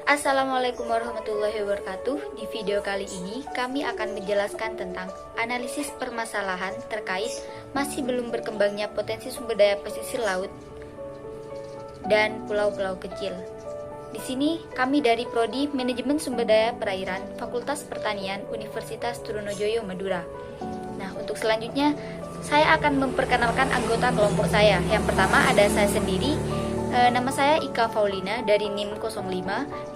Assalamualaikum warahmatullahi wabarakatuh. Di video kali ini kami akan menjelaskan tentang analisis permasalahan terkait masih belum berkembangnya potensi sumber daya pesisir laut dan pulau-pulau kecil. Di sini kami dari Prodi Manajemen Sumber Daya Perairan Fakultas Pertanian Universitas Trunojoyo Madura. Nah, untuk selanjutnya saya akan memperkenalkan anggota kelompok saya. Yang pertama ada saya sendiri. Nama saya Ika Faulina dari NIM 05.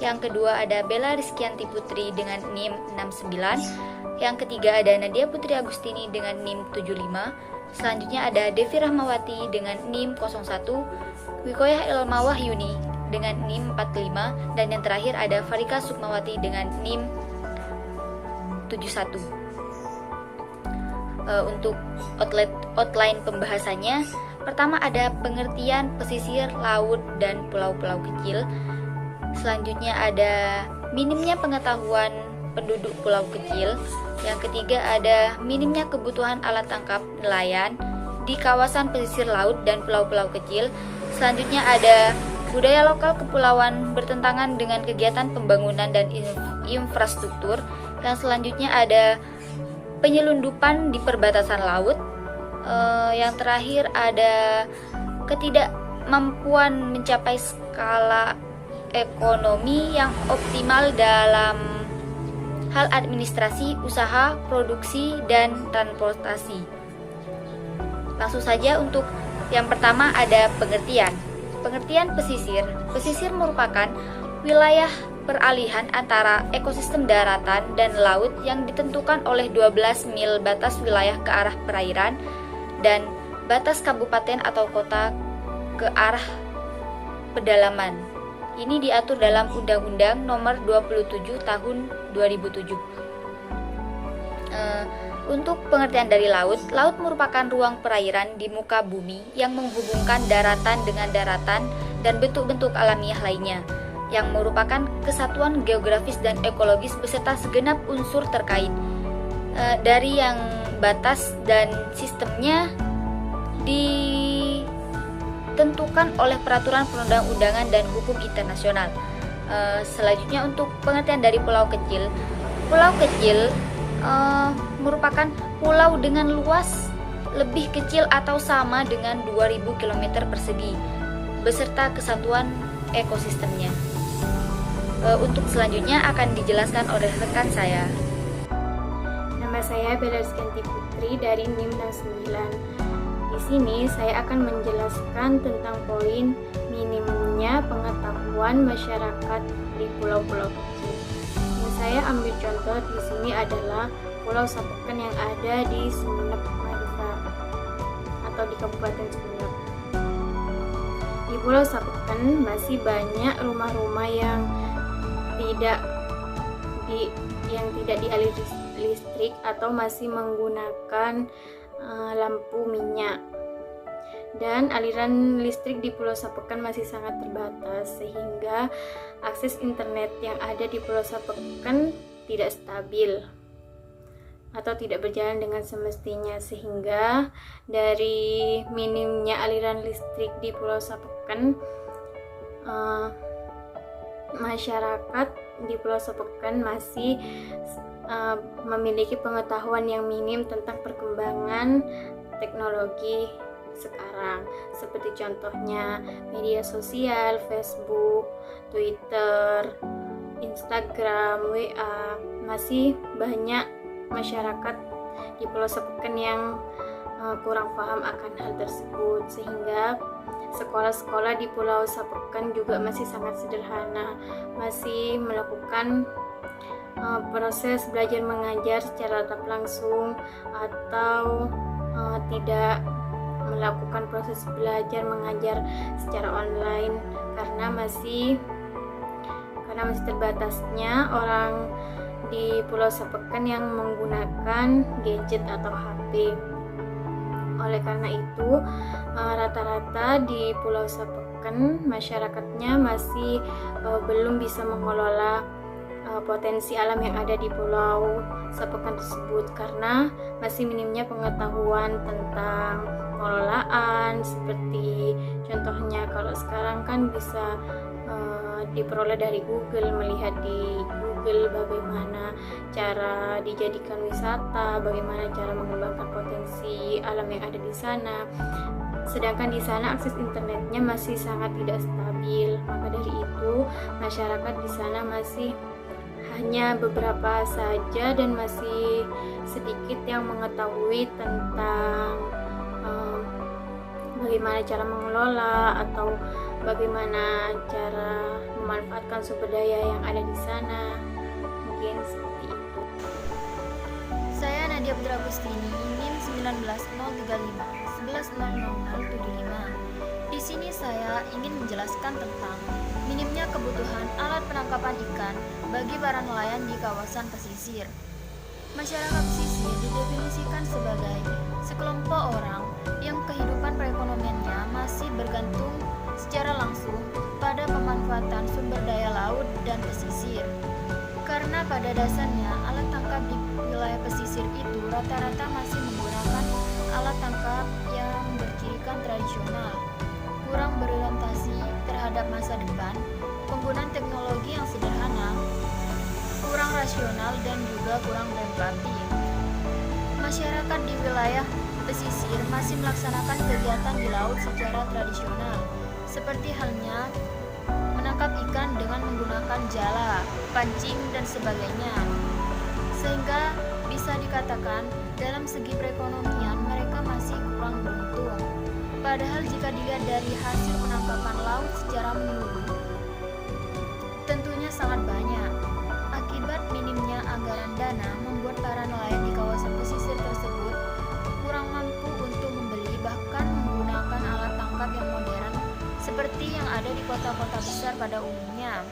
Yang kedua ada Bella Rizkyanti Putri dengan NIM 69. Yang ketiga ada Nadia Putri Agustini dengan NIM 75. Selanjutnya ada Devi Rahmawati dengan NIM 01. Wikoyah Ilmawah Yuni dengan NIM 45. Dan yang terakhir ada Farika Sukmawati dengan NIM 71. Untuk outline pembahasannya, pertama ada pengertian pesisir, laut, dan pulau-pulau kecil. Selanjutnya ada minimnya pengetahuan penduduk pulau kecil. Yang ketiga ada minimnya kebutuhan alat tangkap nelayan di kawasan pesisir laut dan pulau-pulau kecil. Selanjutnya ada budaya lokal kepulauan bertentangan dengan kegiatan pembangunan dan infrastruktur. Yang selanjutnya ada penyelundupan di perbatasan laut. Yang terakhir ada ketidakmampuan mencapai skala ekonomi yang optimal dalam hal administrasi, usaha, produksi, dan transportasi. Langsung saja untuk yang pertama ada pengertian. Pengertian pesisir. Pesisir merupakan wilayah peralihan antara ekosistem daratan dan laut yang ditentukan oleh 12 mil batas wilayah ke arah perairan dan batas kabupaten atau kota ke arah pedalaman. Ini diatur dalam Undang-Undang Nomor 27 Tahun 2007. Untuk pengertian dari laut, laut merupakan ruang perairan di muka bumi yang menghubungkan daratan dengan daratan dan bentuk-bentuk alamiah lainnya, yang merupakan kesatuan geografis dan ekologis beserta segenap unsur terkait. Dari yang batas dan sistemnya ditentukan oleh peraturan perundang-undangan dan hukum internasional. Selanjutnya untuk pengertian dari pulau kecil. Pulau kecil merupakan pulau dengan luas lebih kecil atau sama dengan 2000 km persegi beserta kesatuan ekosistemnya. Untuk selanjutnya akan dijelaskan oleh rekan saya. Nama saya Bella Rizkyanti Putri dari NIM 69. Di sini saya akan menjelaskan tentang poin minimnya pengetahuan masyarakat di pulau-pulau kecil. Yang saya ambil contoh di sini adalah Pulau Sapeken yang ada di Sumeneb, Madura atau di Kabupaten Sumeneb. Di Pulau Sapeken masih banyak rumah-rumah yang tidak dialiri listrik atau masih menggunakan lampu minyak, dan aliran listrik di Pulau Sapeken masih sangat terbatas sehingga akses internet yang ada di Pulau Sapeken tidak stabil atau tidak berjalan dengan semestinya, sehingga dari minimnya aliran listrik di Pulau Sapeken, masyarakat di Pulau Sapeken masih memiliki pengetahuan yang minim tentang perkembangan teknologi sekarang, seperti contohnya media sosial, Facebook, Twitter, Instagram, WA. Masih banyak masyarakat di Pulau Sapeken yang kurang paham akan hal tersebut, sehingga sekolah-sekolah di Pulau Sapeken juga masih sangat sederhana, masih melakukan proses belajar mengajar secara tatap langsung atau tidak melakukan proses belajar mengajar secara online karena masih terbatasnya orang di Pulau Sapeken yang menggunakan gadget atau HP. Oleh karena itu, rata-rata di Pulau Sapeken masyarakatnya masih belum bisa mengelola potensi alam yang ada di Pulau Sapeken tersebut karena masih minimnya pengetahuan tentang pengelolaan, seperti contohnya kalau sekarang kan bisa diperoleh dari Google, melihat di Google bagaimana cara dijadikan wisata, bagaimana cara mengembangkan potensi alam yang ada di sana. Sedangkan di sana akses internetnya masih sangat tidak stabil, maka dari itu masyarakat di sana masih hanya beberapa saja dan masih sedikit yang mengetahui tentang bagaimana cara mengelola atau bagaimana cara memanfaatkan sumber daya yang ada di sana. Mungkin seperti itu. Saya Nadia Putra Agustini, NIM 19035 110075. Di sini saya ingin menjelaskan tentang minimnya kebutuhan alat penangkapan ikan bagi para nelayan di kawasan pesisir. Masyarakat pesisir didefinisikan sebagai sekelompok orang yang kehidupan perekonomiannya masih bergantung secara langsung pada pemanfaatan sumber daya laut dan pesisir. Karena pada dasarnya alat tangkap di wilayah pesisir itu rata-rata masih menggunakan alat tangkap yang bercirikan tradisional, kurang berorientasi terhadap masa depan, penggunaan teknologi yang sederhana, kurang rasional dan juga kurang berempati. Masyarakat di wilayah pesisir masih melaksanakan kegiatan di laut secara tradisional, seperti halnya menangkap ikan dengan menggunakan jala, pancing, dan sebagainya. Sehingga bisa dikatakan dalam segi perekonomian mereka masih kurang beruntung. Padahal jika dilihat dari hasil penangkapan laut secara menyeluruh, tentunya sangat banyak. Akibat minimnya anggaran dana membuat para nelayan di kawasan pesisir tersebut kurang mampu untuk membeli bahkan menggunakan alat tangkap yang modern seperti yang ada di kota-kota besar pada umumnya.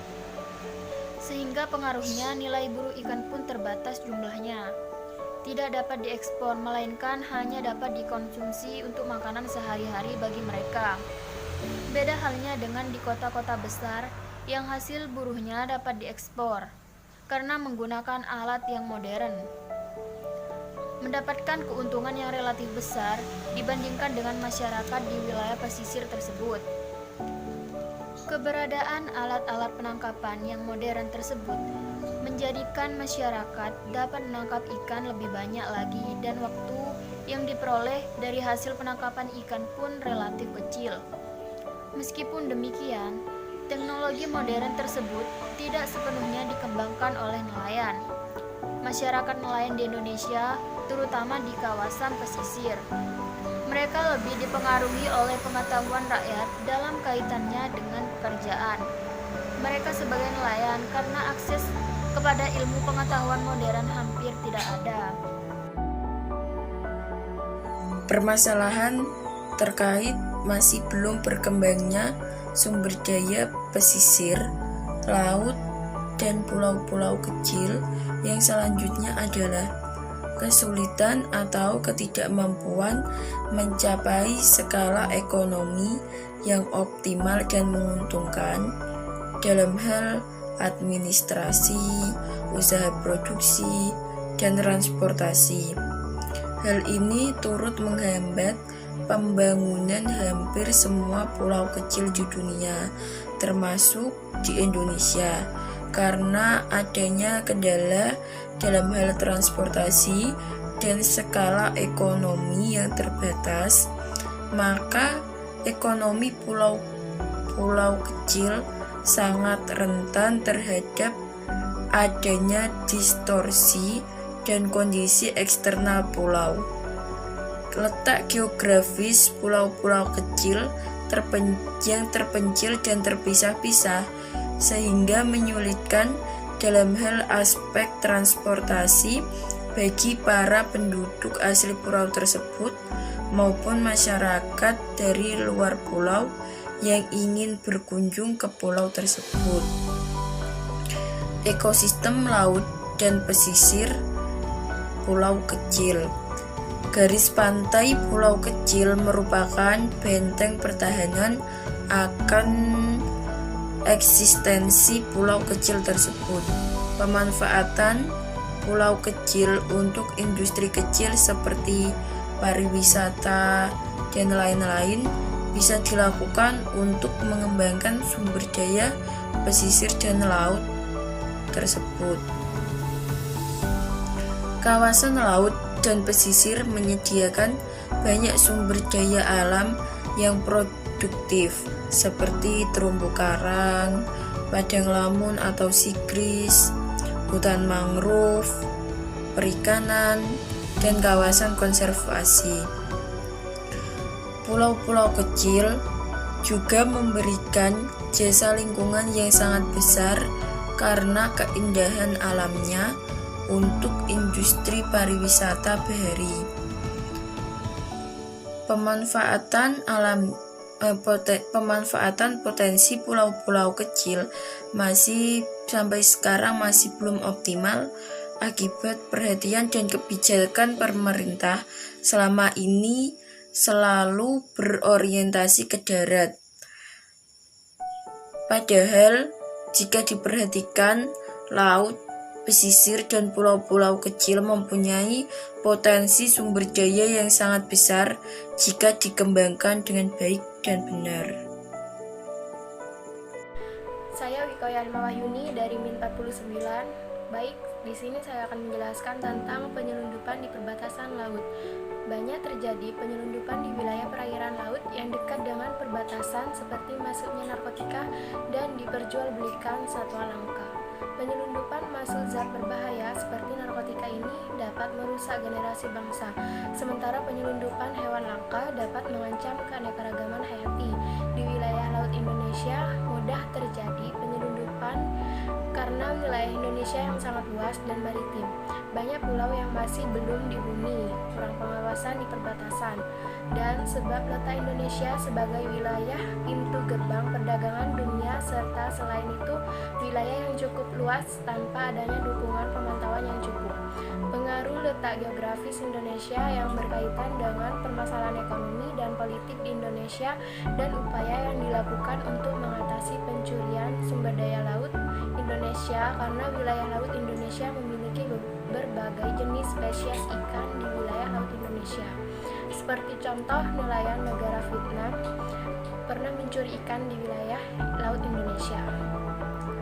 Sehingga pengaruhnya nilai buru ikan pun terbatas jumlahnya. Tidak dapat diekspor melainkan hanya dapat dikonsumsi untuk makanan sehari-hari bagi mereka. Beda halnya dengan di kota-kota besar yang hasil buruhnya dapat diekspor karena menggunakan alat yang modern, mendapatkan keuntungan yang relatif besar dibandingkan dengan masyarakat di wilayah pesisir tersebut. Keberadaan alat-alat penangkapan yang modern tersebut menjadikan masyarakat dapat menangkap ikan lebih banyak lagi dan waktu yang diperoleh dari hasil penangkapan ikan pun relatif kecil. Meskipun demikian, teknologi modern tersebut tidak sepenuhnya dikembangkan oleh nelayan. Masyarakat nelayan di Indonesia, terutama di kawasan pesisir, mereka lebih dipengaruhi oleh pengetahuan rakyat dalam kaitannya dengan pekerjaan. Mereka sebagai nelayan karena akses kepada ilmu pengetahuan modern hampir tidak ada. Permasalahan terkait masih belum berkembangnya sumber daya pesisir, laut, dan pulau-pulau kecil yang selanjutnya adalah kesulitan atau ketidakmampuan mencapai skala ekonomi yang optimal dan menguntungkan dalam hal administrasi, usaha produksi, dan transportasi. Hal ini turut menghambat pembangunan hampir semua pulau kecil di dunia, termasuk di Indonesia, karena adanya kendala dalam hal transportasi dan skala ekonomi yang terbatas. Maka ekonomi pulau-pulau kecil sangat rentan terhadap adanya distorsi dan kondisi eksternal pulau. Letak geografis pulau-pulau kecil yang terpencil dan terpisah-pisah sehingga menyulitkan dalam hal aspek transportasi bagi para penduduk asli pulau tersebut maupun masyarakat dari luar pulau yang ingin berkunjung ke pulau tersebut. Ekosistem laut dan pesisir pulau kecil. Garis pantai pulau kecil merupakan benteng pertahanan akan eksistensi pulau kecil tersebut. Pemanfaatan pulau kecil untuk industri kecil seperti pariwisata dan lain-lain bisa dilakukan untuk mengembangkan sumber daya pesisir dan laut tersebut. Kawasan laut dan pesisir menyediakan banyak sumber daya alam yang produktif seperti terumbu karang, padang lamun atau sigris, hutan mangrove, perikanan, dan kawasan konservasi. Pulau-pulau kecil juga memberikan jasa lingkungan yang sangat besar karena keindahan alamnya untuk industri pariwisata bahari. Pemanfaatan potensi pulau-pulau kecil sampai sekarang masih belum optimal akibat perhatian dan kebijakan pemerintah selama ini selalu berorientasi ke darat. Padahal jika diperhatikan, laut, pesisir, dan pulau-pulau kecil mempunyai potensi sumber daya yang sangat besar jika dikembangkan dengan baik dan benar. Saya Wikoyan Mawahyuni dari MIN 49. Baik, di sini saya akan menjelaskan tentang penyelundupan di perbatasan laut. Banyak terjadi penyelundupan di wilayah perairan laut yang dekat dengan perbatasan seperti masuknya narkotika dan diperjualbelikan satwa langka. Penyelundupan masuk zat berbahaya seperti narkotika ini dapat merusak generasi bangsa, sementara penyelundupan hewan langka dapat mengancam keanekaragaman hayati. Di wilayah laut Indonesia mudah terjadi penyelundupan karena wilayah Indonesia yang sangat luas dan maritim. Banyak pulau yang masih belum dihuni, kurang pengawasan di perbatasan, dan sebab letak Indonesia sebagai wilayah pintu gerbang perdagangan dunia, serta selain itu wilayah yang cukup luas tanpa adanya dukungan pemantauan yang cukup. Pengaruh letak geografis Indonesia yang berkaitan dengan permasalahan ekonomi dan politik di Indonesia dan upaya yang dilakukan untuk mengatasi pencurian sumber daya laut Indonesia karena wilayah laut Indonesia memiliki berbagai jenis spesies ikan di wilayah laut Indonesia. Seperti contoh, nelayan negara Vietnam pernah mencuri ikan di wilayah laut Indonesia.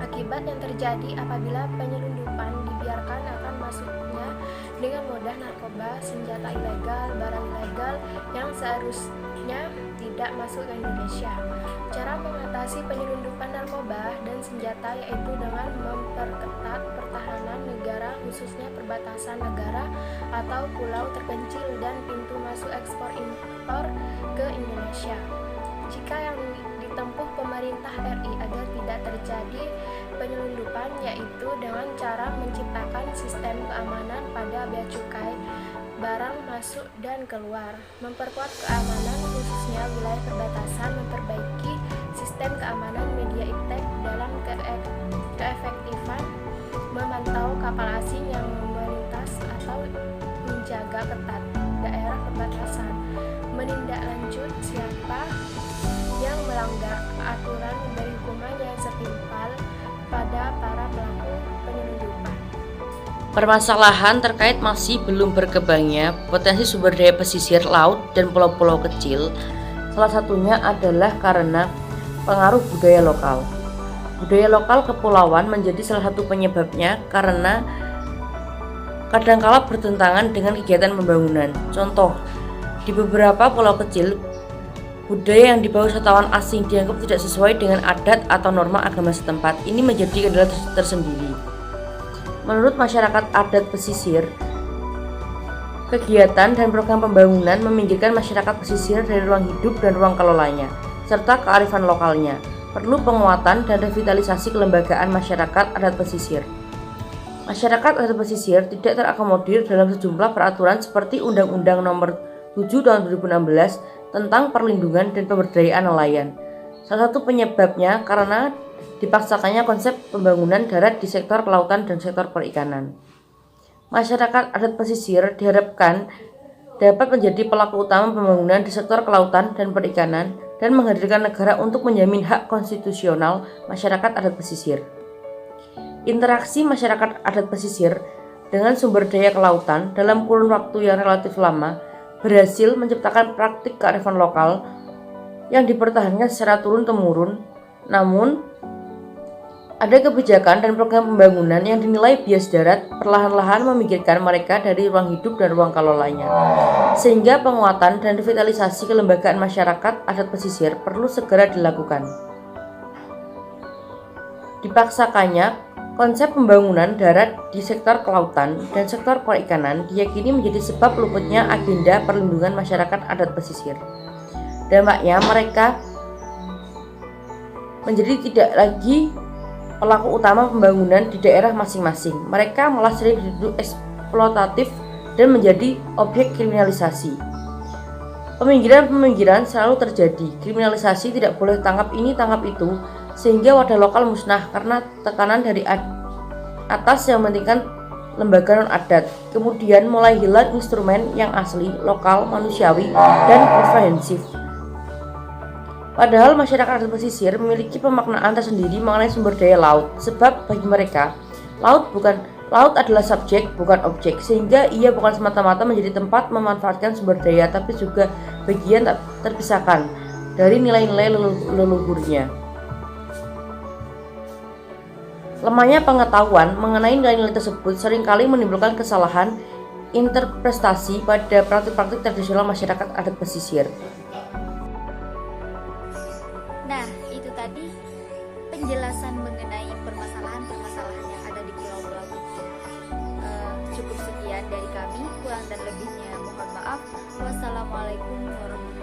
Akibat yang terjadi apabila penyelundupan dibiarkan akan masuknya dengan mudah narkoba, senjata ilegal, barang ilegal yang seharusnya tidak masuk ke Indonesia. Cara mengatasi penyelundupan narkoba dan senjata yaitu dengan memperketat pertahanan negara, khususnya perbatasan negara atau pulau terpencil dan pintu masuk ekspor-impor ke Indonesia. Jika yang ditempuh pemerintah RI agar tidak terjadi penyelundupan yaitu dengan cara menciptakan sistem keamanan pada bea cukai barang masuk dan keluar, memperkuat keamanan khususnya wilayah perbatasan, memperbaiki sistem keamanan media iptek dalam keefektifan memantau kapal asing yang melintas atau menjaga ketat daerah perbatasan, menindaklanjut siapa yang melanggar aturan, memberi hukuman yang setimpal pada para pelaku penyelundupan. Permasalahan terkait masih belum berkembangnya potensi sumber daya pesisir laut dan pulau-pulau kecil, salah satunya adalah karena pengaruh budaya lokal. Budaya lokal kepulauan menjadi salah satu penyebabnya karena kadangkala bertentangan dengan kegiatan pembangunan. Contoh, di beberapa pulau kecil, budaya yang dibawa wisatawan asing dianggap tidak sesuai dengan adat atau norma agama setempat. Ini menjadi kendala tersendiri. Menurut masyarakat adat pesisir, kegiatan dan program pembangunan meminggirkan masyarakat pesisir dari ruang hidup dan ruang kelolanya, serta kearifan lokalnya. Perlu penguatan dan revitalisasi kelembagaan masyarakat adat pesisir. Masyarakat adat pesisir tidak terakomodir dalam sejumlah peraturan seperti Undang-Undang Nomor 7 Tahun 2016 tentang perlindungan dan pemberdayaan nelayan. Salah satu penyebabnya karena dipaksakannya konsep pembangunan darat di sektor kelautan dan sektor perikanan. Masyarakat adat pesisir diharapkan dapat menjadi pelaku utama pembangunan di sektor kelautan dan perikanan dan menghadirkan negara untuk menjamin hak konstitusional masyarakat adat pesisir. Interaksi masyarakat adat pesisir dengan sumber daya kelautan dalam kurun waktu yang relatif lama berhasil menciptakan praktik kearifan lokal yang dipertahankan secara turun-temurun. Namun, ada kebijakan dan program pembangunan yang dinilai bias darat perlahan-lahan meminggirkan mereka dari ruang hidup dan ruang kelolanya. Sehingga penguatan dan revitalisasi kelembagaan masyarakat adat pesisir perlu segera dilakukan. Dipaksakannya konsep pembangunan darat di sektor kelautan dan sektor perikanan diyakini menjadi sebab luputnya agenda perlindungan masyarakat adat pesisir. Dampaknya mereka menjadi tidak lagi pelaku utama pembangunan di daerah masing-masing. Mereka malah sering dituduh eksploitatif dan menjadi objek kriminalisasi. Peminggiran selalu terjadi. Kriminalisasi tidak boleh tangkap ini tangkap itu, sehingga wadah lokal musnah karena tekanan dari atas yang mementingkan lembaga non-adat. Kemudian mulai hilang instrumen yang asli, lokal, manusiawi, dan komprehensif. Padahal masyarakat adat pesisir memiliki pemaknaan tersendiri mengenai sumber daya laut, sebab bagi mereka, laut adalah subjek, bukan objek, sehingga ia bukan semata-mata menjadi tempat memanfaatkan sumber daya, tapi juga bagian tak terpisahkan dari nilai-nilai leluhurnya. Lemahnya pengetahuan mengenai nilai-nilai tersebut seringkali menimbulkan kesalahan interpretasi pada praktik-praktik tradisional masyarakat adat pesisir. Nah, itu tadi penjelasan mengenai permasalahan-permasalahan yang ada di pulau-pulau itu. Cukup sekian dari kami, kurang dan lebihnya mohon maaf. Wassalamualaikum warahmatullahi wabarakatuh.